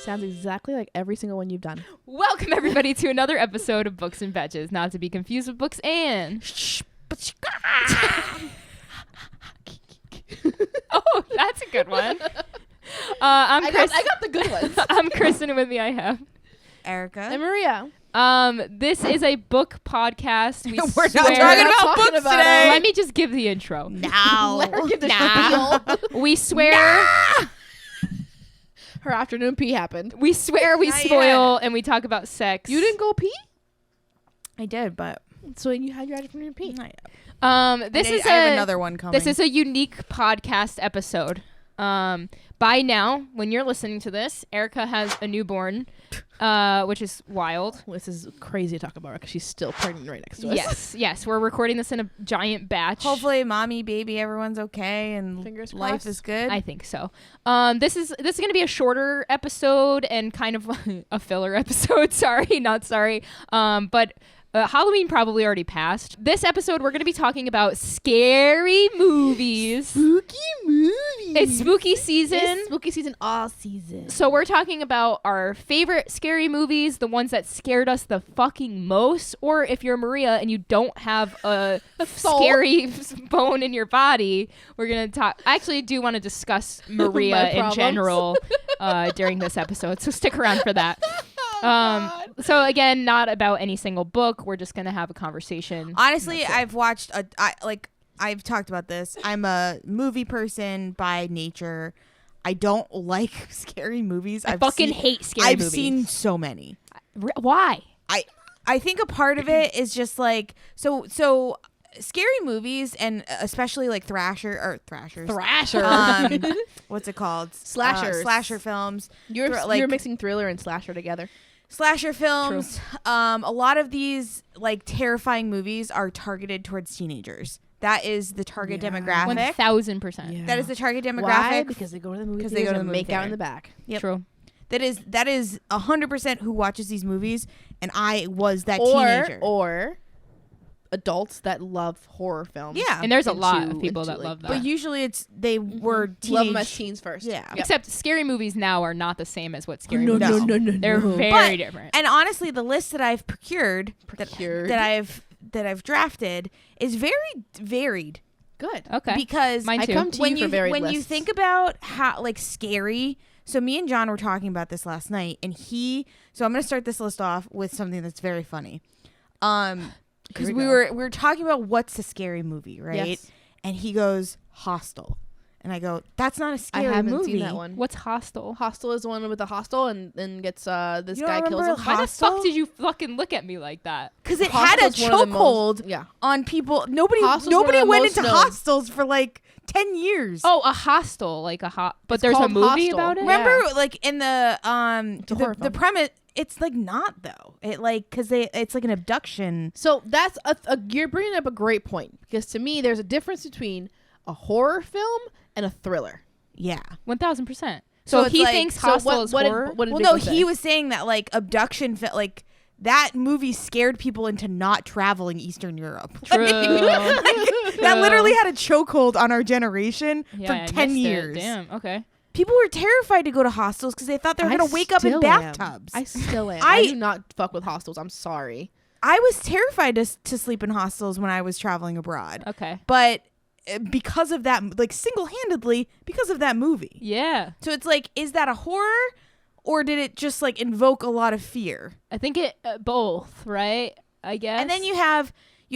Sounds exactly like every single one you've done. Welcome everybody to another episode of Books and Betches, not to be confused with Books and. Oh, that's a good one. I'm Chris. I got the good ones. I'm Kristen, and with me I have Erica And Maria. This is a book podcast. We're not swear- talking about talking books about today. Let me just give the intro. Now. Let her give the Nah. spiel. We swear. Her afternoon pee happened. We swear. We Not spoil, and we talk about sex. You didn't go pee? I did, but So you had your afternoon pee. This I have another one coming. This is a unique podcast episode. By now, when you're listening to this, Erica has a newborn, which is wild. This is crazy to talk about her because she's still pregnant right next to us. Yes. We're recording this in a giant batch. Hopefully, mommy, baby, everyone's okay and Fingers life crossed. is good. I think so. This is going to be a shorter episode and kind of a filler episode. Sorry, not sorry. But Halloween probably already passed. This episode, we're going to be talking about scary movies. Spooky movies. It's spooky season. It's spooky season all season. So we're talking about our favorite scary movies, the ones that scared us the fucking most, or if you're Maria and you don't have a soul. scary bone in your body, we're going to talk. I actually do want to discuss Maria My in problems. general during this episode, so stick around for that. So again, not about any single book. We're just going to have a conversation. Honestly, I've watched I've talked about this. I'm a movie person by nature. I don't like scary movies. I fucking hate scary I've movies. seen so many. Why? I think a part of it is just like so scary movies, and especially like thrashers. What's it called? Slashers. Slasher films. You're mixing thriller and slasher together. Slasher films. A lot of these like terrifying movies are targeted towards teenagers. That is the target demographic. 1000%. That is the target demographic. Why? Because they go to the movie Because theaters they go to and the movie make out in theater. the back. Yep. True. That is 100% who watches these movies, and I was that teenager. Or adults that love horror films. Yeah. And there's a lot of people that love that. But usually they were teenage. Love them as teens first. Yeah. Yep. Except scary movies now are not the same as what scary No. movies They're very But- different. And honestly, the list that I've procured. that I've drafted is very varied. Good. Okay. Because Mine I too. come to you for varied when you lists. think about how like scary. So me and John were talking about this last night, and so I'm gonna start this list off with something that's very funny. Because we were talking about what's a scary movie, right? Yes. And he goes Hostel, and I go, that's not a I scary haven't movie. seen that one. What's Hostel? Hostel is the one with the hostel and then gets this You guy don't kills remember him. Why the Hostel? fuck did you fucking look at me like that? Because it had a Hostel's one of the most- chokehold Yeah. on people. Nobody Hostel's one of the went most into known. hostels for like 10 years. Oh, a hostel, like a but It's there's a called movie Hostel. about it. Remember, like in the It's a horror the film. premise, it's like not though. It like because it's like an abduction. So that's you're bringing up a great point because to me there's a difference between a horror film and a thriller. Yeah. 1000%. So So it's he like- thinks So Hostel what is did- horror. what did Well, Big no, One say? he was saying that like abduction like that movie scared people into not traveling Eastern Europe. True. That literally had a chokehold on our generation Yeah, for I 10 missed it. years. Damn. Okay. People were terrified to go to hostels because they thought they were I going to wake up in still am. bathtubs. I still am. I- I do not fuck with hostels. I'm sorry. I was terrified to sleep in hostels when I was traveling abroad. Okay. But because of that, like single-handedly, because of that movie. Yeah. So it's like, is that a horror or did it just like invoke a lot of fear? I think it both, right? I guess. And then you have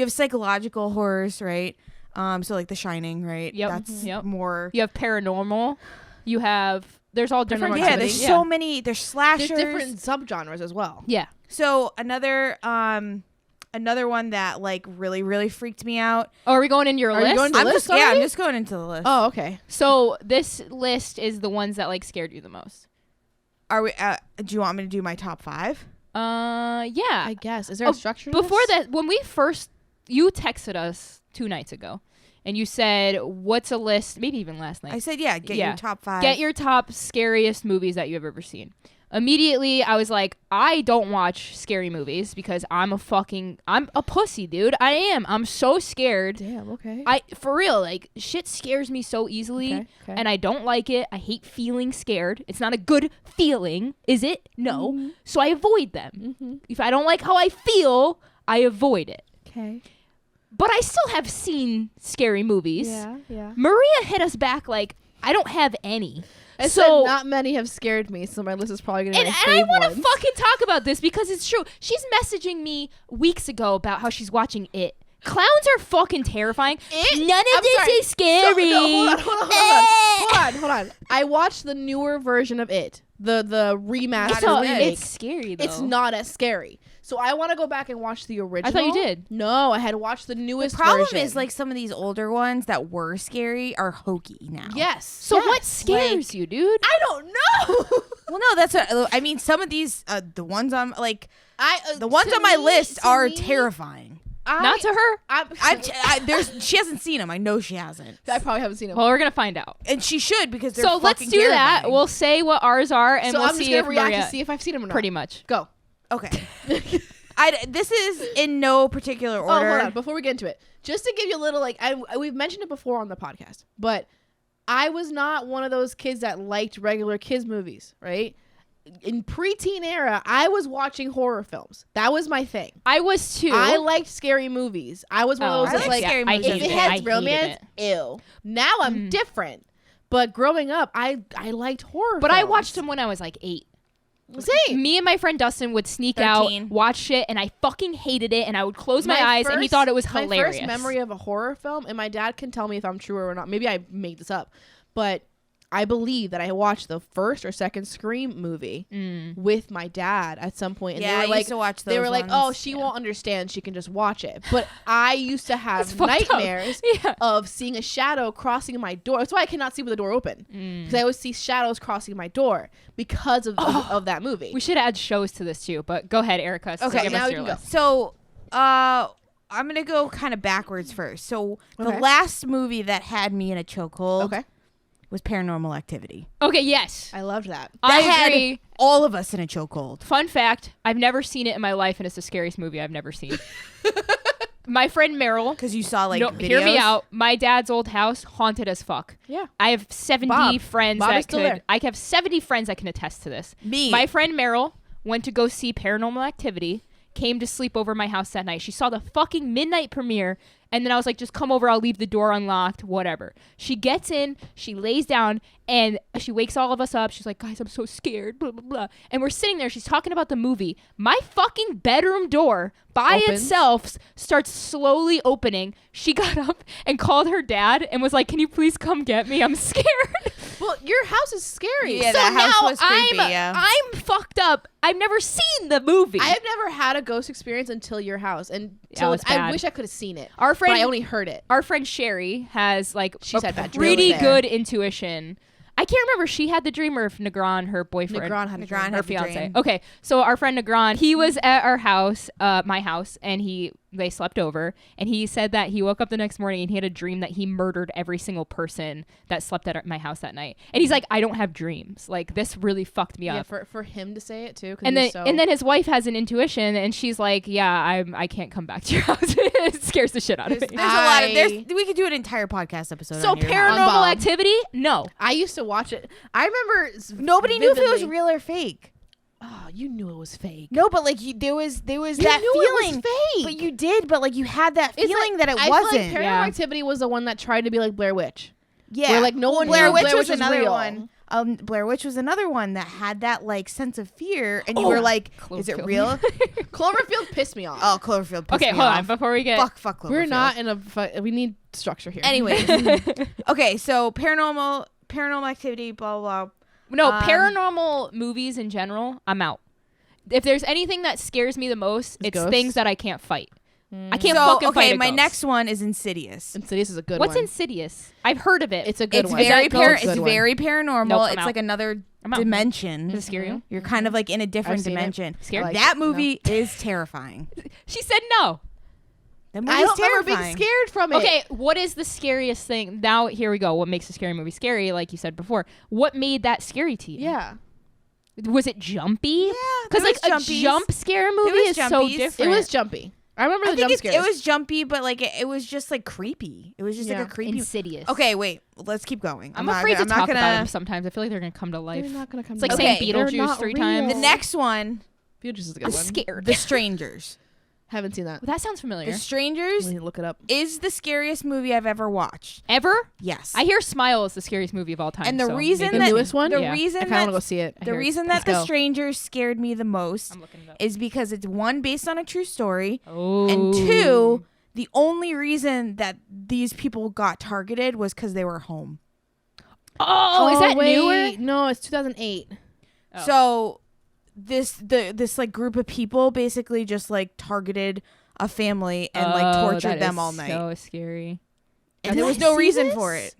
psychological horrors, right? So like The Shining, right? Yep. That's Yep. more. you have paranormal. You have there's all different. Paranormal Yeah, kinds of there's things. so many. There's slashers. There's different subgenres as well. Yeah. So another one that like really freaked me out. Oh, are we going in your Are you list? going to the list I'm already? just going into the list. Oh, okay. So this list is the ones that like scared you the most. Are we? Do you want me to do my top 5? Yeah. I guess. Is there a structure to Before this? that, when you texted us 2 nights ago, and you said, what's a list? Maybe even last night. I said, yeah, get your top 5. Get your top scariest movies that you've ever seen. Immediately, I was like, I don't watch scary movies because I'm a pussy, dude. I am. I'm so scared. Damn, okay. For real, like, shit scares me so easily, Okay. and I don't like it. I hate feeling scared. It's not a good feeling, is it? No. Mm-hmm. So I avoid them. If I don't like how I feel, I avoid it. Okay. But I still have seen scary movies. Yeah. Maria hit us back like, I don't have any. I said not many have scared me, so my list is probably going to be my And I want to ones. fucking talk about this because it's true. She's messaging me weeks ago about how she's watching It. Clowns are fucking terrifying. None of this is scary. Hold on. I watched the newer version of It, the remastered remake. It's scary though. It's not as scary. So I want to go back and watch the original. I thought you did. No, I had watched the The newest problem version. is, like, some of these older ones that were scary are hokey now. Yes. So yes. what scares you, dude? I don't know. Well, no, that's what I mean. Some of these, the ones on the ones to on my me- list to are me, terrifying. Not to her. She hasn't seen them. I know she hasn't. I probably haven't seen them. Well, we're gonna find out. And she should, because they're So let's fucking do that. terrifying. We'll say what ours are, and so we'll I'm just see gonna if react Maria. to see if I've seen them or not. Pretty much. Go. Okay. This is in no particular order. Oh, hold on. Before we get into it, just to give you a little, like, we've mentioned it before on the podcast, but I was not one of those kids that liked regular kids movies, right? In preteen era, I was watching horror films. That was my thing. I was too. I liked scary movies. I was one of I those that's like like, scary I movies. if hated it it. has I hated romance, it. ew. Now I'm different. But growing up, I liked horror But films. I watched them when I was like 8. Same. Me and my friend Dustin would sneak 13. out, watch shit, and I fucking hated it. And I would close my eyes, and he first- thought it was hilarious. My first memory of a horror film, and my dad can tell me if I'm true or not. Maybe I made this up, but I believe that I watched the first or second Scream movie with my dad at some point. And Yeah, they were I like, used to watch they those were like, ones. oh, she won't understand. She can just watch it. But I used to have That's fucked up. nightmares Yeah. of seeing a shadow crossing my door. That's why I cannot see with the door open, because I always see shadows crossing my door because of that movie. We should add shows to this too, but go ahead, Erica. So Okay, give now us we your can go. list. So, I'm gonna go kind of backwards first. So the Okay. last movie that had me in a chokehold Okay, was Paranormal Activity. Okay, yes. I loved that. I That had agree. all of us in a chokehold. Fun fact, I've never seen it in my life, and it's the scariest movie I've never seen. My friend Meryl, Because you saw, like, no, videos. hear me out. My dad's old house, haunted as fuck. Yeah. I have 70 Bob. friends Bob is that still could. there. I have 70 friends that can attest to this. Me. My friend Meryl went to go see Paranormal Activity, came to sleep over my house that night. She saw the fucking midnight premiere, and then I was like, just come over, I'll leave the door unlocked, whatever. She gets in, she lays down, and she wakes all of us up. She's like, guys, I'm so scared, blah, blah, blah. And we're sitting there, she's talking about the movie. My fucking bedroom door by Opens. itself starts slowly opening. She got up and called her dad and was like, can you please come get me? I'm scared. Well, your house is scary. Yeah, So that house now was creepy, I'm fucked up. I've never seen the movie. I have never had a ghost experience until your house, and Yeah, so it was I bad. wish I could have seen it. Our But friend, I only heard it. our friend Sherry has like She's a had bad pretty dreams there. good intuition. I can't remember if she had the dream or if Negron, her boyfriend, Negron had a Negron dream. had her the fiance. dream. Okay, so our friend Negron, he was at our house, my house, and they slept over, and he said that he woke up the next morning and he had a dream that he murdered every single person that slept at my house that night. And he's like, I don't have dreams. Like, this really fucked me Yeah, up. for him to say it too. 'Cause And then, he's so, and then his wife has an intuition, and she's like, "Yeah, I can't come back to your house. It scares the shit out of There's me." a lot of we could do an entire podcast episode. So on your house. Paranormal Bob. Activity? No. I used to watch it. I remember Nobody knew if it was vividly- real or fake. Oh, you knew it was fake. No, but like there was you that knew feeling. it was fake. But you did, but like you had that It's feeling like- that it I wasn't. feel like Paranormal Yeah. Activity was the one that tried to be like Blair Witch. Yeah, Where, like, no one Blair knew Witch Blair was Witch was another real. one. Blair Witch was another one that had that like sense of fear, and you Oh, were like, "Is it Cloverfield. real?" Cloverfield pissed me off. Oh, Cloverfield. pissed Okay, me hold off. on. Before we get Fuck Cloverfield. We're not in a. We need structure here. Anyways, okay, so paranormal activity, blah blah blah. no Um, paranormal movies in general, I'm out. If there's anything that scares me the most, it's ghosts? things that I can't fight. I can't So fucking fight okay, a my ghost. next one is Insidious. Insidious is a good What's one. Insidious? I've heard of it. It's a good It's one. very It's a it's good one. very paranormal. Nope, I'm it's out. like another I'm out. dimension. Does it scare you? You're kind of like in a different I've seen it. dimension. Scared? Like that it, movie is terrifying. She said no. That I movie's don't remember being terrifying. scared from it. Okay, what is the scariest thing? Now, here we go. What makes a scary movie scary? Like you said before, what made that scary to you? Yeah. Was it jumpy? Yeah, Because there like was a jumpies. jump scare movie was is so jumpies. different. It was jumpy. I remember I the think jump scares. it was jumpy, but like it was just like creepy. It was just like Yeah. a creepy. Insidious. Okay, wait. Let's keep going. I'm not afraid gonna- to I'm talk not about them gonna. sometimes. I feel like they're gonna come to life. They're not gonna come. It's like to saying life. They're Beetlejuice not 3 real. times. The next one, Beetlejuice is a good I'm one. scared. The Strangers. Haven't seen that. That sounds familiar. The Strangers We need to look it up. is the scariest movie I've ever watched. Ever? Yes. I hear Smile is the scariest movie of all time. And the so reason maybe The that newest one? the Yeah. I reason kind of want to that go see it. I the hear reason it's- that The Let's go. Strangers scared me the most I'm looking it up. is because it's one based on a true story, Oh. and two, the only reason that these people got targeted was because they were home. Oh, is that wait. newer? No, it's 2008. Oh. So this like group of people basically just like targeted a family and like Oh, tortured that them is all night. So scary. And Did there I was no see reason this? for it.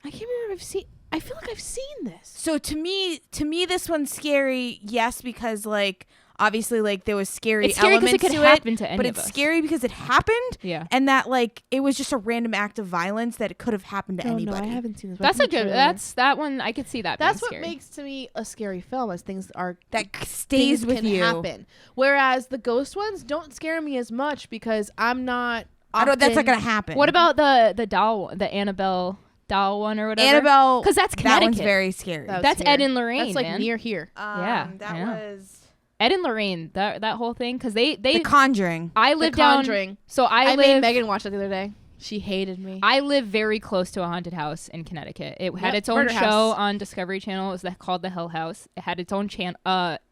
I can't remember if I've seen. I feel like I've seen this. So to me this one's scary, yes, because like obviously like there was scary It's scary because elements it could to happen it, to any but of it's us. scary because it happened Yeah. and that like it was just a random act of violence that it could have happened to Oh, anybody. no, I haven't seen this. but That's I've a seen the good. trailer. That's that one. I could see that. That's being what scary. makes to me a scary film, as things are That stays things with can you. happen. Whereas the ghost ones don't scare me as much because I'm not. I don't, that's not often- gonna happen. What about the doll, one, the Annabelle doll one or whatever? Annabelle? 'Cause that's that one's Connecticut. very scary. That was That's here. Ed and Lorraine. That's like man. near here. Yeah, that I know. was Ed and Lorraine. That whole thing because they The Conjuring. I The live down. Conjuring. So I made live. Megan watch that the other day. She hated me. I live very close to a haunted house in Connecticut. It had Yep, its own murder show house. on Discovery Channel. It was called The Hell House. It had its own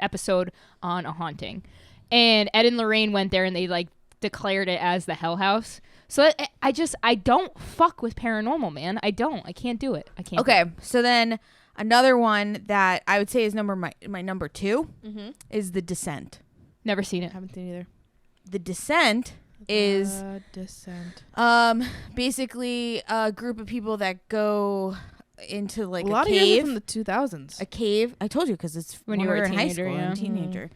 episode on a haunting, and Ed and Lorraine went there and they like declared it as the Hell House. So I don't fuck with paranormal, man. I can't do it. I can't. Okay, so then another one that I would say is my number 2 Mm-hmm. is The Descent. Never seen it. Haven't seen either. The Descent is Descent. basically a group of people that go into like A lot a of years cave. from the 2000s. A cave. I told you because it's When when you we were a in high teenager, school. yeah. And teenager.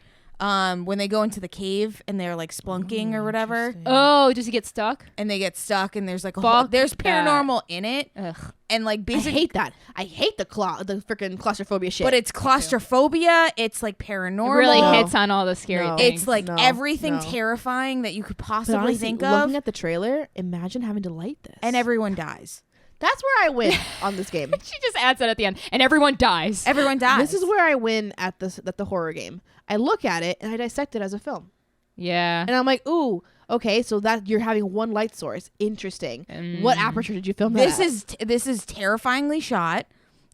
When they go into the cave and they're like splunking or whatever, Interesting. Oh, does he get stuck? and they get stuck, and there's like a whole, Fuck there's that. paranormal in it, Ugh. and like I basically, hate that. I hate the freaking claustrophobia shit. but it's claustrophobia. It's like paranormal. It really No. hits on all the scary No. things. It's like No, everything no. terrifying that you could But possibly honestly, think looking of, at the trailer, imagine having to light this. and everyone dies. That's where I win on this game. she just adds that at the end, and everyone dies. Everyone dies. This is where I win at the horror game. I look at it and I dissect it as a film. Yeah. And I'm like, ooh, okay, so that you're having one light source. Interesting. What aperture did you film that at? This is terrifyingly shot.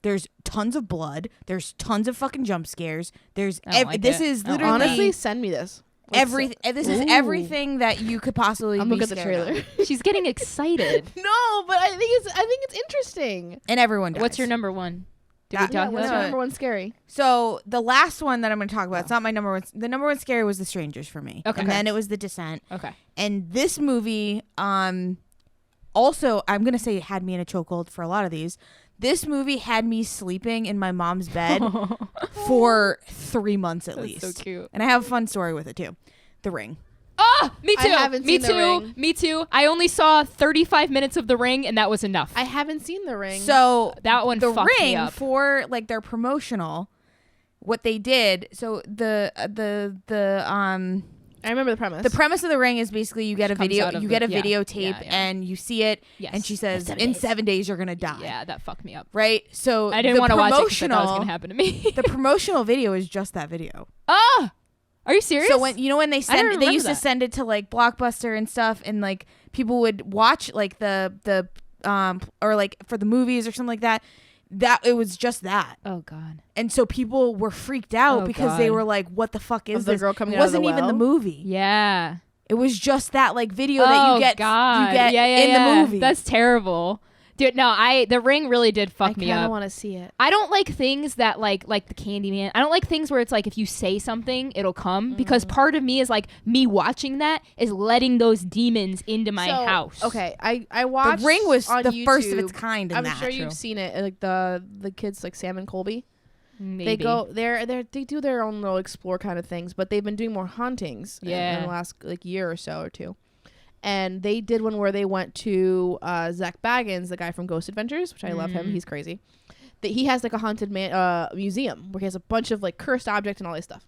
There's tons of blood. There's tons of fucking jump scares. There's I don't like this it. is I don't literally like Honestly, send me this. this is Ooh. everything that you could possibly I'm be looking at the scared trailer. of. She's getting excited. No, but I think it's interesting. And everyone dies. What's your number one? Did That- we Yeah, talk what's about your that? number one scary? So the last one that I'm going to talk about, it's not my number one. The number one scary was The Strangers for me. Okay. And then it was The Descent. Okay. And this movie, also, I'm going to say it had me in a chokehold for a lot of these. This movie had me sleeping in my mom's bed for 3 months at That's least. so cute. And I have a fun story with it too. The Ring. Oh, me I too. haven't me seen The too. Ring. Me too. I only saw 35 minutes of The Ring, and that was enough. I haven't seen The Ring. So that one The fucked me Ring up. for like their promotional, what they did. So I remember the premise. the premise of The Ring is basically you get a Comes video, out of you the- get a yeah. videotape, Yeah, yeah. and you see it, Yes. and she says, 7 "In days. 7 days you're gonna die." Yeah, that fucked me up. Right. So I didn't the want to watch it because I thought it was promotional- gonna happen to me. The promotional video is just that video. Oh, are you serious? So when when they don't send, they remember used to that. send it to like Blockbuster and stuff, and like people would watch like the or like for the movies or something like that. That it was just that, Oh God. and so people were freaked out Oh, because they God. were like, "What the fuck is Of the this?" girl coming it out of the wasn't even the well? movie. Yeah. It was just that like video that Oh you get God. you get yeah, yeah, in yeah. the movie. That's terrible. Dude, no, The Ring really did I fuck me kind of up. want to see it. I don't like things that like the Candyman. I don't like things where it's like if you say something, it'll come because part of me is like me watching that is letting those demons into my house. Okay, I watched. The Ring was on the first of its YouTube- kind in I'm that. sure True. you've seen it. Like the kids, like Sam and Colby. Maybe. They go they do their own little explore kind of things, but they've been doing more hauntings in Yeah. the last like year or so or two. and they did one where they went to Zach Baggins, the guy from Ghost Adventures, which I love him. He's crazy. That he has like a haunted museum where he has a bunch of like cursed objects and all this stuff.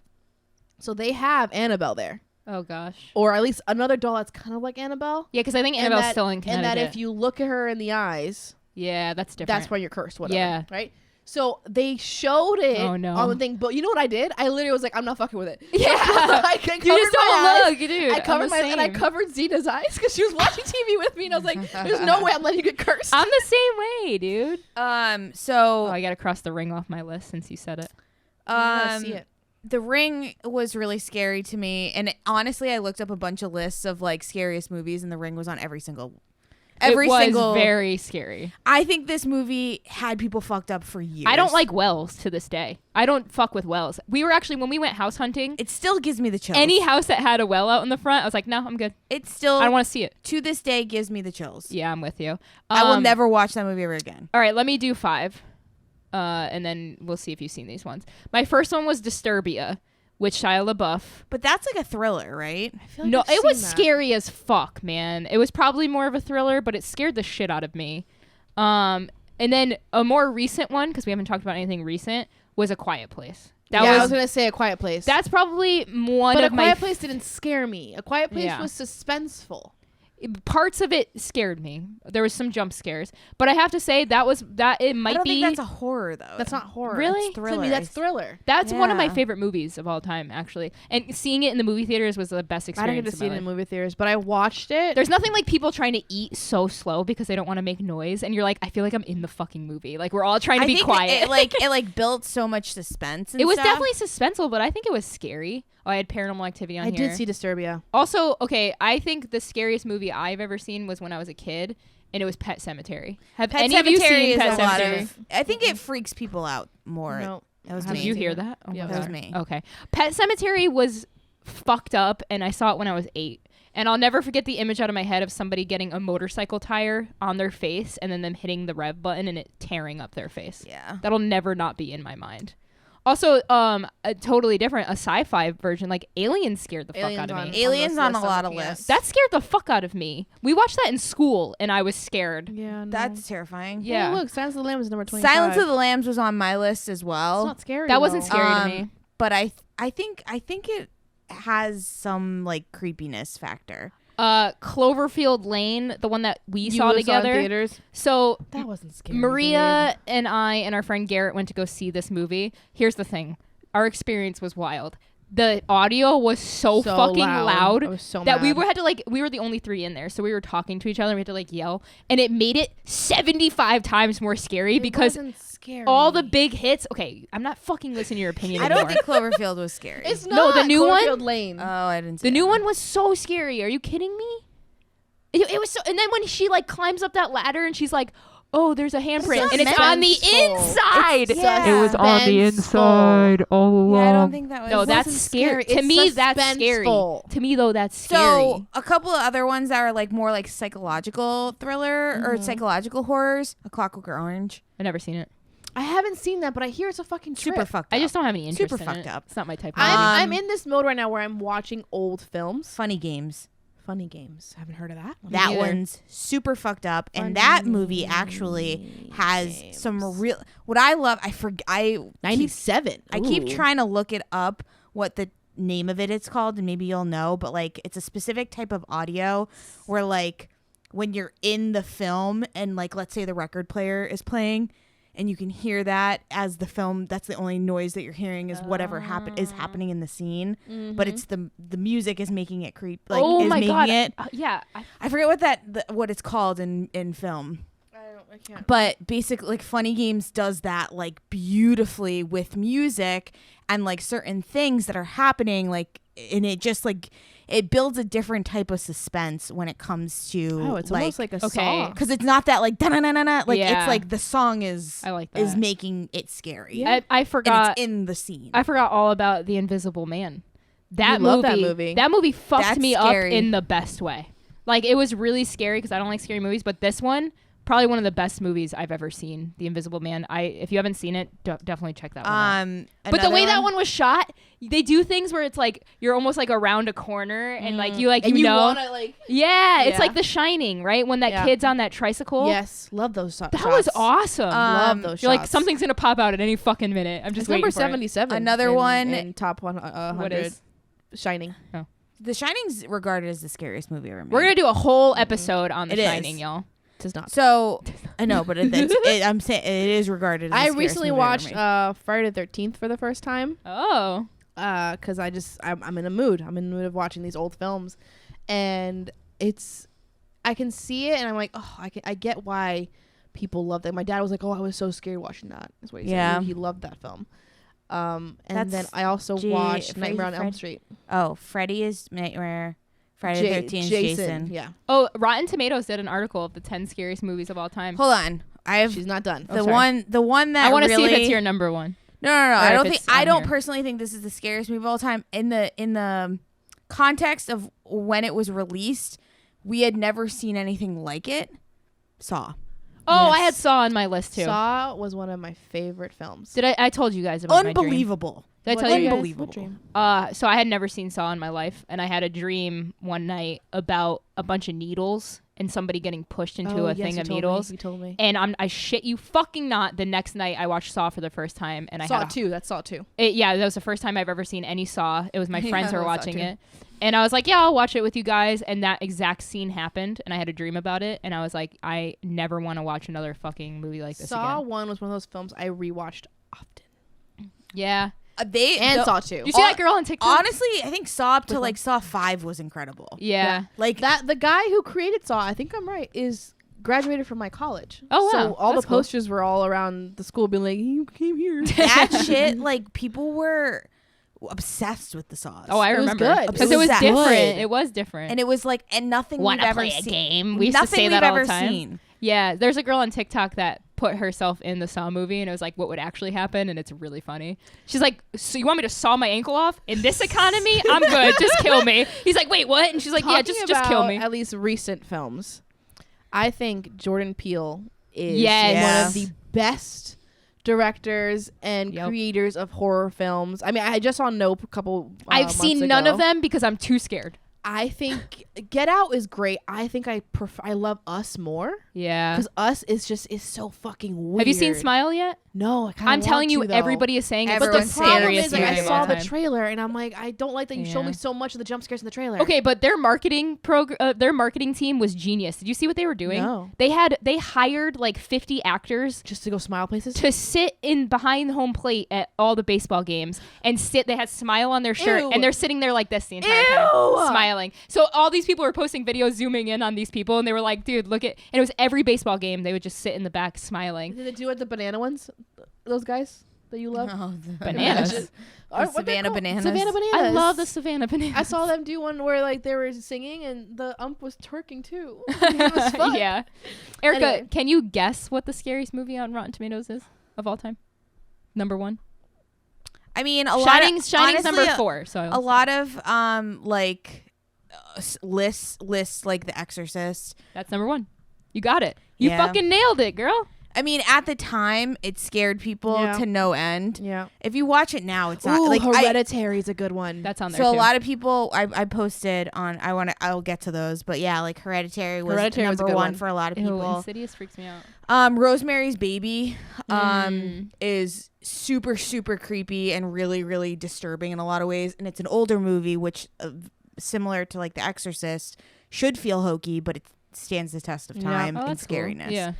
So they have Annabelle there. Oh gosh. Or at least another doll that's kind of like Annabelle. Yeah, because I think Annabelle's still in Connecticut. And that if you look at her in the eyes, yeah, that's different. that's when you're cursed. Whatever. Yeah. Right. So they showed it on the thing, but you know what I did? I literally was like, I'm not fucking with it. Yeah. I you just don't look, dude. I covered and I covered Zena's eyes because she was watching TV with me, and I was like, there's no way I'm letting you get cursed. I'm the same way, dude. So I gotta cross the Ring off my list since you said it. See it. The Ring was really scary to me, and honestly, I looked up a bunch of lists of like scariest movies, and The Ring was on every single. It was very scary. I think this movie had people fucked up for years. I don't like Wells to this day. I don't fuck with Wells. We were actually, when we went house hunting, it still gives me the chills. Any house that had a well out in the front, I was like, no, I'm good. It still, I don't want to see it. To this day, gives me the chills. Yeah, I'm with you. I will never watch that movie ever again. All right, let me do 5. And then we'll see if you've seen these ones. My first one was Disturbia with Shia LaBeouf. But that's like a thriller, right? I feel like No, I've it was seen that. scary as fuck, man. It was probably more of a thriller, but it scared the shit out of me. And then a more recent one, because we haven't talked about anything recent, was A Quiet Place. I was gonna say A Quiet Place. That's probably one but of my... A Quiet Place didn't scare me. A Quiet Place Yeah. was suspenseful. Parts of it scared me. There was some jump scares, but I have to say it might I don't be. think that's a horror though. That's not horror. Really? That's thriller. To me, that's thriller. That's one of my Yeah. favorite movies of all time, actually. And seeing it in the movie theaters was the best I experience. didn't get to see of it my in life. movie theaters, but I watched it. There's nothing like people trying to eat so slow because they don't want to make noise, and you're like, I feel like I'm in the fucking movie. Like we're all trying to be quiet. It built so much suspense. And It was stuff. definitely suspenseful, but I think it was scary. Oh, I had Paranormal Activity on I here. did see Disturbia. Also, okay, I think the scariest movie I've ever seen was when I was a kid, and it was Pet Sematary. Have Pet any of you Sematary seen is Pet a lot Sematary? of. I think it freaks people out more. No. That was Did me. you hear that? Oh Yeah, my that was God. me. Okay. Pet Sematary was fucked up, and I saw it when I was 8. And I'll never forget the image out of my head of somebody getting a motorcycle tire on their face and then them hitting the rev button and it tearing up their face. Yeah. That'll never not be in my mind. Also, a totally different, a sci-fi version, like Alien scared the fuck out of me. Aliens on this a lot list of I'm lists. That scared the fuck out of me. We watched that in school, and I was scared. Yeah, no. That's terrifying. Yeah. Oh, look, Silence of the Lambs is number 25. Silence of the Lambs was on my list as well. It's not scary. That wasn't though. scary to me. But I think it has some like creepiness factor. Cloverfield Lane, the one that we You saw saw in together. theaters. So That wasn't scary. Maria and I and our friend Garrett went to go see this movie. Here's the thing. Our experience was wild. The audio was so fucking loud I was so that we mad. were the only 3 in there, so we were talking to each other. We had to like yell, and it made it 75 times more scary because wasn't scary. all the big hits. Okay, I'm not fucking listening to your opinion I anymore. don't think Cloverfield was scary. It's No, not. the new one? Cloverfield Lane. Oh, I didn't see The it. new one was so scary. Are you kidding me? It was so. And then when she like climbs up that ladder and she's like, "Oh, there's a handprint," and it's on the suspenseful. inside. Yeah. It was on the inside all along. Yeah, I don't think that was. No, that's wasn't scary. scary. To It's me, that's scary. suspenseful. To me, though, that's scary. So a couple of other ones that are like more like psychological thriller or psychological horrors. A Clockwork Orange. I've never seen it. I haven't seen that, but I hear it's a fucking trip. Super fucked up. I just don't have any interest Super in fucked it. up. It's not my type of I'm movie. in this mode right now where I'm watching old films. Funny Games. Funny Games. Haven't heard of that. That neither. one's super fucked up, and that movie actually has some real. What I love, I 97. I keep Ooh. trying to look it up. What the name of it's called, and maybe you'll know. But like, it's a specific type of audio where like when you're in the film, and like let's say the record player is playing. And you can hear that as the film. That's the only noise that you're hearing is whatever is happening in the scene. But it's the music is making it creep. Like oh is my making god! it. Yeah. I forget what it's called in film. I can't. But basically, like Funny Games does that like beautifully with music and like certain things that are happening. Like, and it just like it builds a different type of suspense when it comes to. Oh, it's almost like a okay. song. because it's not that like da-na-na-na-na. Like Yeah. it's like the song is I like is that. making it scary. Yeah. I And forgot. it's in the scene. I forgot all about The Invisible Man. That You love movie. that movie. That movie fucked That's me scary. up in the best way. Like it was really scary because I don't like scary movies, but this one probably one of the best movies I've ever seen, The Invisible Man. If you haven't seen it, definitely check that one out. But the way that one was shot, they do things where it's like you're almost like around a corner and like you like and you know wanna, like, it's like The Shining, right? When that kid's on that tricycle. Yes, love those shots. That was awesome. Love those You're shots. like something's gonna pop out at any fucking minute. I'm just waiting number for it. 77. Another one in top 100. What is? Shining. Oh. The Shining's regarded as the scariest movie ever made. We're gonna do a whole episode on The It Shining, is. y'all. Does not. So I know, but I'm saying it is regarded as the I scariest recently movie ever watched made. Friday the 13th for the first time. Oh. Because I'm in a mood. I'm in the mood of watching these old films, and I can see it, and I'm like, oh, I get why people love that. My dad was like, oh, I was so scared watching that. That's what he said. He loved that film. And then I also watched Nightmare on Elm Street. Oh, Freddy is Nightmare. Friday the 13th is Jason. Yeah. Oh, Rotten Tomatoes did an article of the 10 scariest movies of all time. Hold on. She's not done. The one that I want to really, see if it's your number one. No. I don't personally think this is the scariest movie of all time. In the context of when it was released, we had never seen anything like it. Saw. Oh, Yes. I had Saw on my list too. Saw was one of my favorite films. Did I told you guys about my dream. Unbelievable. Did I tell you guys? Unbelievable. What dream? So I had never seen Saw in my life, and I had a dream one night about a bunch of needles and somebody getting pushed into a thing of needles. You told me. And I shit you fucking not. The next night I watched Saw for the first time, and Saw 2. That's Saw 2. Yeah, that was the first time I've ever seen any Saw. It was my friends who were I saw watching too. it, and I was like, yeah, I'll watch it with you guys. And that exact scene happened, and I had a dream about it, and I was like, I never want to watch another fucking movie like this Saw again. 1 was one of those films I rewatched often. Yeah. Saw 2. You see that girl on TikTok? Honestly, I think Saw up to like Saw 5 was incredible. Yeah. Like that the guy who created Saw, I think I'm right, is graduated from my college. Oh, wow. So all That's the cool. posters were all around the school being like, you came here. that shit, like people were obsessed with the Saws. Oh, I It was remember. good. Because it was Obsessed. different. It was different. And it was like, and nothing Wanna we've ever play a seen. game? We used to Nothing say we've that all the ever time. seen. Yeah, there's a girl on TikTok that put herself in the Saw movie, and it was like, what would actually happen? And it's really funny. She's like, so you want me to saw my ankle off in this economy? I'm good. Just kill me. He's like, wait, what? And she's like, yeah, just kill me. At least recent films. I think Jordan Peele is Yes. one of the best directors and creators of horror films. I mean, I just saw Nope a couple I've months seen none ago. of them because I'm too scared. I think Get Out is great. I think I love Us more. Yeah. Because Us is so fucking weird. Have you seen Smile yet? No, I kind of I'm telling you, though. everybody is saying it's But the the problem scariest is, like, movie I of saw all the time. trailer and I'm like, I don't like that you showed me Yeah. so much of the jump scares in the trailer. Okay, but their marketing their marketing team was genius. Did you see what they were doing? No. They hired like 50 actors Just to go smile places. to sit in behind home plate at all the baseball games and sit. They had Smile on their shirt, Ew. and they're sitting there like this the entire Ew. time, smiling. So all these people were posting videos zooming in on these people, and they were like, "Dude, look at!" And it was every baseball game. They would just sit in the back smiling. Did they do it the banana ones? Those guys that you love? Oh, Bananas. What they're Savannah called? Bananas. Savannah Bananas. I love the Savannah Bananas. I saw them do one where like they were singing and the ump was twerking too. It was fun. Yeah. Erica, Anyway. can you guess what the scariest movie on Rotten Tomatoes is of all time? Number one. I mean, a Shining's lot of, number honestly, 4. So A lot of lists like The Exorcist. that's number 1. You got it. You Yeah. fucking nailed it, girl. I mean, at the time, it scared people Yeah. to no end. Yeah. If you watch it now, it's not Ooh, like Hereditary is a good one. That's on there so too. a lot of people I posted on I'll get to those, but yeah, like Hereditary was Hereditary was a number good one one. for a lot of Ew, people. Insidious freaks me out. Rosemary's Baby Mm. is super super creepy and really really disturbing in a lot of ways, and it's an older movie which similar to like The Exorcist should feel hokey, but it stands the test of Yeah. time Oh, and that's cool. scariness. Yeah.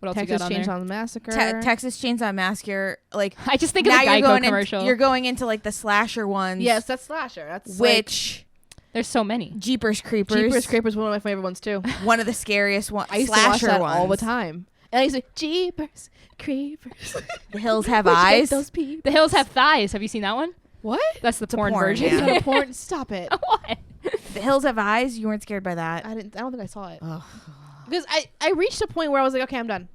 What else Texas you got on there? Chainsaw Massacre. Texas Chainsaw Massacre, like I just think of now the you're Geico going commercial. you're going into like the slasher ones. Yes, that's slasher. That's which There's so many. Jeepers Creepers. like, Jeepers Creepers is one of my favorite ones too. one of the scariest ones. I used to watch slasher that ones all the time. And I used to Jeepers Creepers. The Hills Have Where'd you get Eyes. Those people? The Hills Have Thighs. Have you seen that one? What? That's the a porn, porn, version. yeah. Is that a porn? Stop it. What? The Hills Have Eyes. You weren't scared by that. I don't think I saw it. Ugh. Because I reached a point where I was like, okay, I'm done.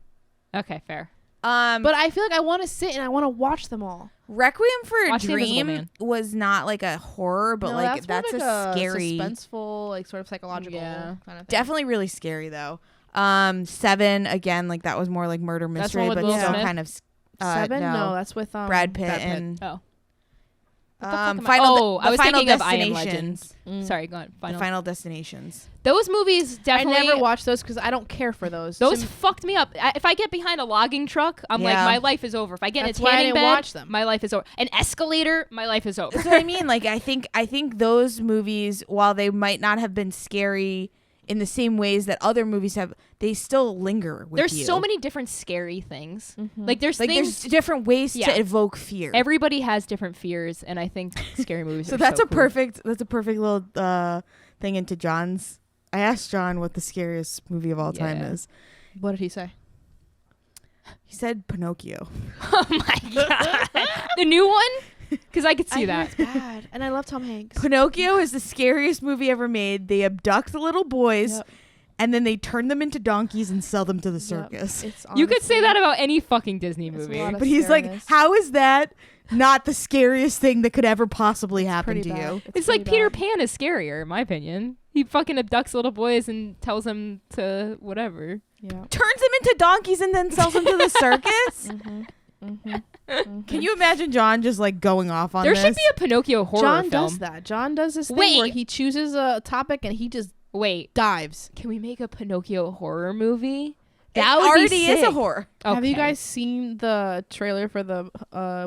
Okay, fair. But I feel like I want to sit and I want to watch them all. Requiem for a Watch The Invisible Dream Man. was not like a horror, but No, like that's more a scary, suspenseful, like sort of psychological Yeah. kind of thing. definitely really scary though. Seven again, like that was more like murder That's one mystery, with but Will still Smith? kind of. Seven? No, that's with Brad Pitt and Oh. Final. I was Final thinking of I Am Destinations. Legend. Sorry, go on. The Final Destinations. Those movies I definitely. never watched those because I don't care for those. Those fucked me up. If I get behind a logging truck, I'm like, Yeah. my life is over. If I get That's in a why I tanning didn't bed, watch them. my life is over. An escalator, my life is over. That's what I mean. Like I think those movies, while they might not have been scary in the same ways that other movies have, they still linger with There's you. so many different scary things. Mhm. Like there's Like things. there's different ways Yeah. to evoke fear. Everybody has different fears, and I think scary movies. So are that's so a cool. perfect little thing into John's. I asked John what the scariest movie of all time Yeah. is. What did he say? He said Pinocchio. Oh my god, the new one? Because I could see that. It's bad, and I love Tom Hanks. Pinocchio is the scariest movie ever made. They abduct the little boys Yep. and then they turn them into donkeys and sell them to the Yep. circus. It's You could say honestly- that about any fucking Disney It's a movie. lot of But he's like, scariness. how is that not the scariest thing that could ever possibly happen Pretty to bad. you? It's like pretty Peter bad. Pan is scarier, in my opinion. He fucking abducts little boys and tells them to whatever. Yeah. Turns them into donkeys and then sells them to the circus? Mm-hmm. Mm-hmm. Can you imagine John just like going off on There this? should be a Pinocchio horror John film. does that. John does this thing Wait. where he chooses a topic and he just Wait, dives. can we make a Pinocchio horror movie? It That would already be is a sick. horror. Have you Okay. guys seen the trailer for the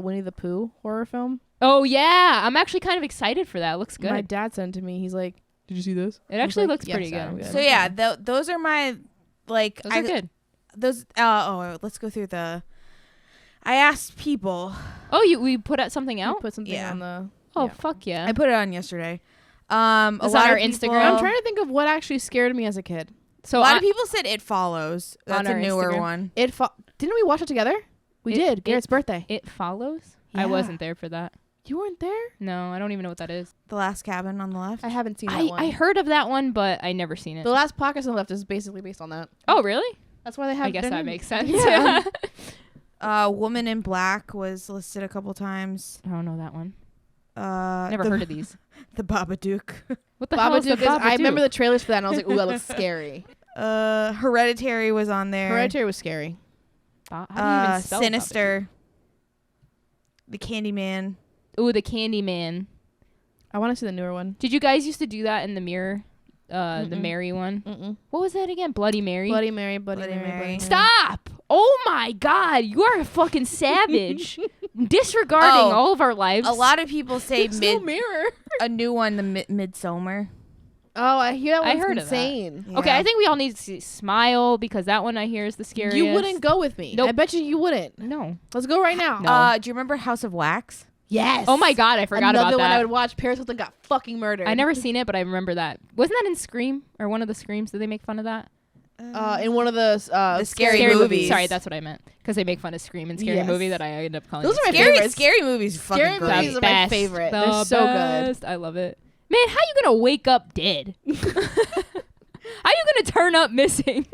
Winnie the Pooh horror film? Oh yeah, I'm actually kind of excited for that. It looks good. My dad sent it to me. He's like, "Did you see this?" It actually looks "Yes, pretty Adam, good. So yeah, those are my like. Those are good. Those. Let's go through the. I asked people. Oh, we put out something You out? put something Yeah. on the. Oh yeah. fuck yeah. I put it on yesterday. A It's lot on our of people, Instagram? I'm trying to think of what actually scared me as a kid. So a lot I- of people said It Follows. That's On a our newer Instagram. one. Didn't we watch it together? We It- did. it- Garrett's birthday. It Follows? Yeah. I wasn't there for that. You weren't there? No, I don't even know what that is. The Last Cabin on the left. I haven't seen that one. I heard of that one, but I never seen it. The last podcast on the left is basically based on that. Oh, really? That's why they have. I guess their that name. makes sense. Yeah. Woman in Black was listed a couple times. I don't know that one. Never Heard of these. The Babadook. What the hell is the Babadook is, I Babadook? remember the trailers for that and I was like, ooh, that looks scary. Hereditary was on there. Hereditary was scary. How do you even spell Sinister. The Candyman. Babadook? Ooh, the Candyman. I want to see the newer one. Did you guys used to do that in the mirror? The Mm-mm. Mary one. Mm-mm. What was that again? Bloody Mary. Bloody Mary, Bloody, Bloody Mary, Mary. Bloody Mary. Stop! Oh my God, you are a fucking savage. Disregarding Oh, all of our lives. A lot of people say There's no mid. mirror. A new one, the Midsummer. Oh, I hear that I one's heard of that. insane. Okay, I think we all need to see Smile because that one I hear is the scariest. You wouldn't go with me. Nope. I bet you wouldn't. No. Let's go right now. No. Do you remember House of Wax? Yes. Oh my God, I forgot Another about one I that. would watch. Paris Hilton got fucking murdered. I never seen it, but I remember that. Wasn't that in Scream or one of the Screams? Did they make fun of that? In one of the Scary Scary movies. Sorry, that's what I meant. Because they make fun of Scream and Scary Yes. Movie that I end up calling. Those it are my Scary. favorites. Scary movies. Fucking Scary great. movies are my favorite. The They're so good. best. I love it. Man, how you gonna wake up dead? How you gonna turn up missing?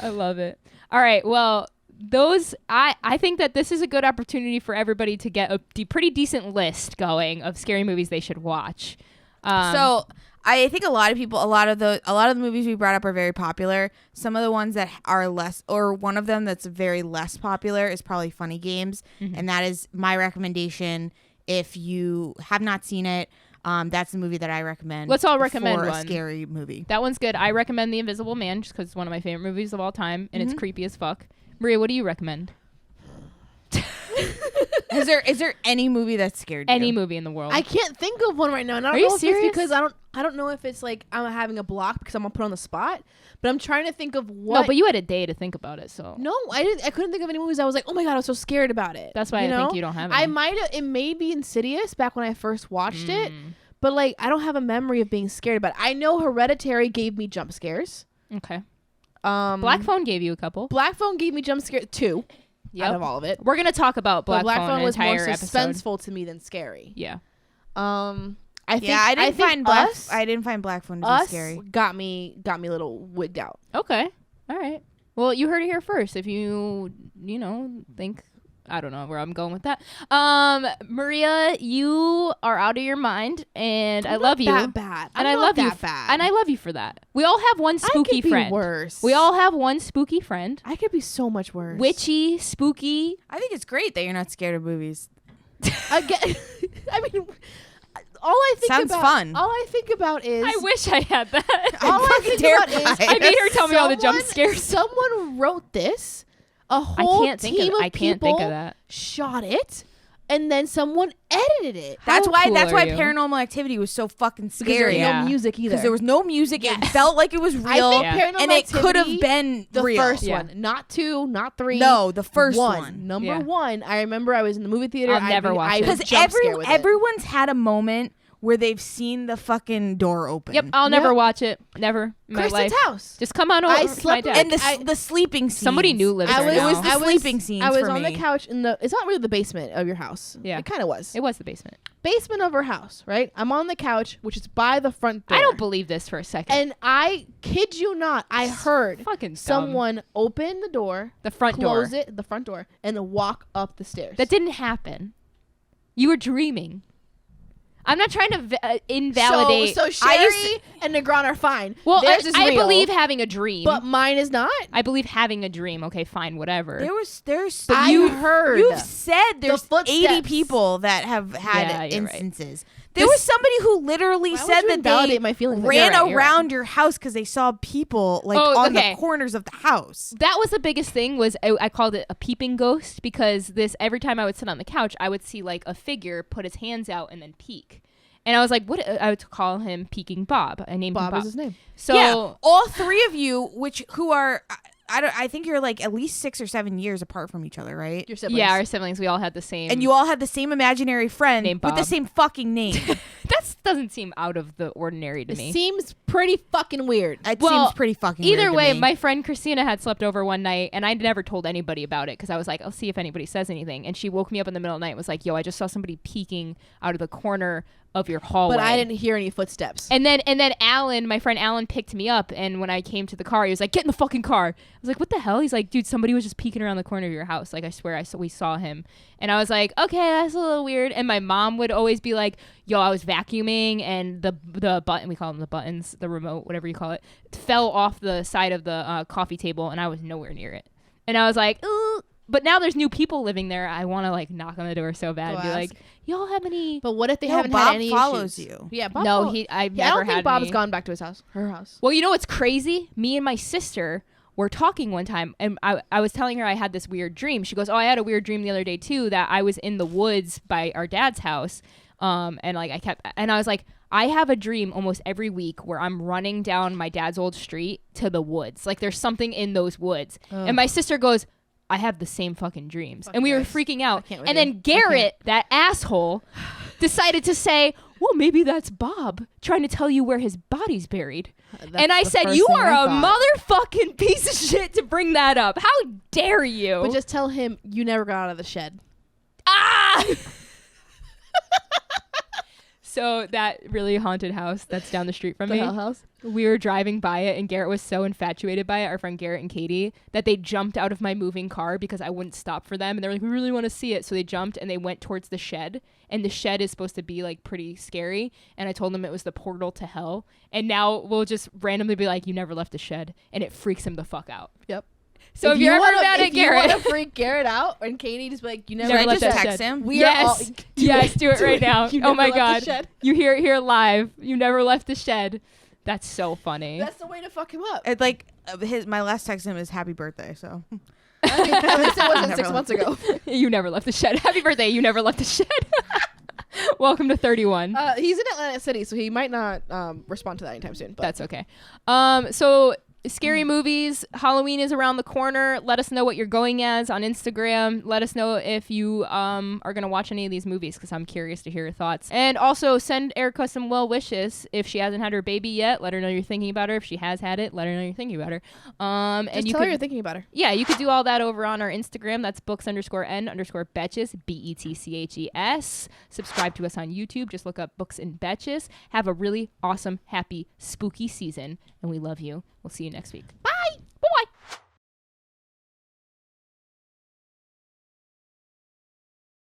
I love it. All right, well, those I think that this is a good opportunity for everybody to get a pretty decent list going of scary movies they should watch. So I think a lot of the movies we brought up are very popular. Some of the ones that are less, or one of them that's very less popular is probably Funny Games, and that is my recommendation. If you have not seen it, that's the movie that I recommend. Let's all recommend for a one. scary movie. that one's good. I recommend The Invisible Man just because it's one of my favorite movies of all time, and it's creepy as fuck. Maria, what do you recommend? Is there any movie that scared Any you? movie in the world. I can't think of one right now. And I don't Are you know if serious? it's because I don't know if it's like I'm having a block because I'm gonna put on the spot. But I'm trying to think of what. No, but you had a day to think about it, so No, I couldn't think of any movies. I was like, oh my god, I was so scared about it. that's why you I know? think you don't have I any. might have. It may be Insidious back when I first watched it, Mm. but like I don't have a memory of being scared about it. I know Hereditary gave me jump scares. Okay. Black Phone gave you a couple. Phone gave me jump scares 2 out of all of it. We're gonna talk about But Black Black Phone Phone was more entire episode. suspenseful to me than scary. Yeah. I think I didn't think find Black. Us, I didn't find Black Phone to be Us scary. got me a little wigged out. Okay. All right. Well, you heard it here first. If you think I don't know where I'm going with that. Maria, you are out of your mind, and I love you. That bad. And I'm I not love you. that bad. And I love you for that. We all have one spooky I could friend. Be worse. We all have one spooky friend. I could be so much worse. Witchy, spooky. I think it's great that you're not scared of movies. Again, I mean, all I think Sounds about. fun. All I think about is. I wish I had that. All I think about is. terrified. I made her tell me all the jump scares. Someone wrote this. A whole can't think team of- of I can't think of people that. shot it, and then someone edited it. That's How why. cool That's are why you? Paranormal Activity was so fucking Because there scary. was Yeah. no music either. Because there was no music. It Yes. felt like it was real, I think Yeah. Paranormal and it could have Activity, been the real. first Yeah. one, not 2, not 3. No, the first one. one. Number Yeah. 1. I remember I was in the movie theater. I'll never watch it. Because Because everyone's had a moment where they've seen the fucking door open. Yep, I'll never Yep. watch it. Never in my Kristen's life. house. Just come on over. I to my slept dad. And the sleeping scenes. Somebody new lives I there was, now. It was the I was- sleeping scenes I was for on me. the couch in the. It's not really the basement of your house. Yeah. It kind of was. It was the basement. Basement of her house, right? I'm on the couch, which is by the front door. I don't believe this for a second. And I kid you not, I heard Fucking dumb. someone open the door, The front door. close it, the front door, and walk up the stairs. That didn't happen. You were dreaming. I'm not trying to invalidate. So I Sherry and Negron are fine. well, Theirs is I real, believe having a dream. but mine is not. I believe having a dream. Okay, fine, whatever. There's I heard. You've said there's 80 footsteps. people that have had Yeah, you're right. instances. There was somebody who literally Why would said you that invalidate they my feelings? ran You're right. around your house because they saw people like Oh, on okay. the corners of the house. That was the biggest thing. Was I called it a peeping ghost because every time I would sit on the couch, I would see like a figure put his hands out and then peek. And I was like, what? I would call him Peeking Bob. I named him Bob Bob. is his name. So yeah, all three of you, who are I think you're like at least 6 or 7 years apart from each other, right? Your siblings. yeah, our siblings, we all had the same. And you all had the same imaginary friend Named with the Bob. same fucking name. that doesn't seem out of the ordinary to It me. seems pretty fucking weird. It Well, seems pretty fucking Either weird to way, me. my friend Christina had slept over one night, and I never told anybody about it because I was like, I'll see if anybody says anything. And she woke me up in the middle of the night and was like, yo, I just saw somebody peeking out of the corner of your hallway. But I didn't hear any footsteps. And then Alan, my friend Alan, picked me up, and when I came to the car, he was like, "Get in the fucking car." I was like, "What the hell?" He's like, "Dude, somebody was just peeking around the corner of your house. Like, I swear, we saw him." And I was like, "Okay, that's a little weird." And my mom would always be like, "Yo, I was vacuuming, and the button, we call them the buttons, the remote, whatever you call it, fell off the side of the coffee table, and I was nowhere near it." And I was like, "Ooh." But now there's new people living there. I want to like knock on the door so bad Go and be ask. like, "Y'all have any?" But what if they No, haven't Bob had any follows issues? you. Yeah, Bob. No, follow- I've Yeah, I never don't think had Bob's any. gone back to his house. Her house. Well, you know what's crazy? Me and my sister were talking one time, and I was telling her I had this weird dream. She goes, "Oh, I had a weird dream the other day too, that I was in the woods by our dad's house, and like I was like, I have a dream almost every week where I'm running down my dad's old street to the woods. Like there's something in those woods." And my sister goes, "I have the same fucking dreams." And we were yes. freaking out. can't with And you. then Garrett, that asshole, decided to say, "Well, maybe that's Bob trying to tell you where his body's buried." And I said, "You are a motherfucking piece of shit to bring that up. How dare you?" But just tell him you never got out of the shed. ah! So that really haunted house that's down the street from The me. Hell House. We were driving by it, and Garrett was so infatuated by it, our friend Garrett and Katie, that they jumped out of my moving car because I wouldn't stop for them. And they're like, "We really want to see it." So they jumped and they went towards the shed. And the shed is supposed to be like pretty scary. And I told them it was the portal to hell. And now we'll just randomly be like, "You never left the shed." And it freaks him the fuck out. Yep. So if you're ever mad at if you Garrett, want to freak Garrett out, and Katie just be like, you never Never Should I left just that text shed. him? We are all- yes, yes, do it right now. You Oh never my left the god, shed. you hear it here live. You never left the shed. That's so funny. That's the way to fuck him up. It's like my last text to him is happy birthday. So I mean, at least it wasn't Never 6 months ago. You never left the shed. Happy birthday. You never left the shed. Welcome to 31. He's in Atlantic City, so he might not respond to that anytime soon. But That's okay. So scary movies. Halloween is around the corner. Let us know what you're going as on Instagram. Let us know if you are gonna watch any of these movies because I'm curious to hear your thoughts. And also send Erica some well wishes if she hasn't had her baby yet. Let her know you're thinking about her. If she has had it, let her know you're thinking about her. just And you tell her could you're thinking about her. Yeah, you could do all that over on our Instagram. That's books_n_betches, BETCHES. Subscribe to us on YouTube. Just look up Books and Betches. Have a really awesome, happy, spooky season. And we love you. We'll see you next week.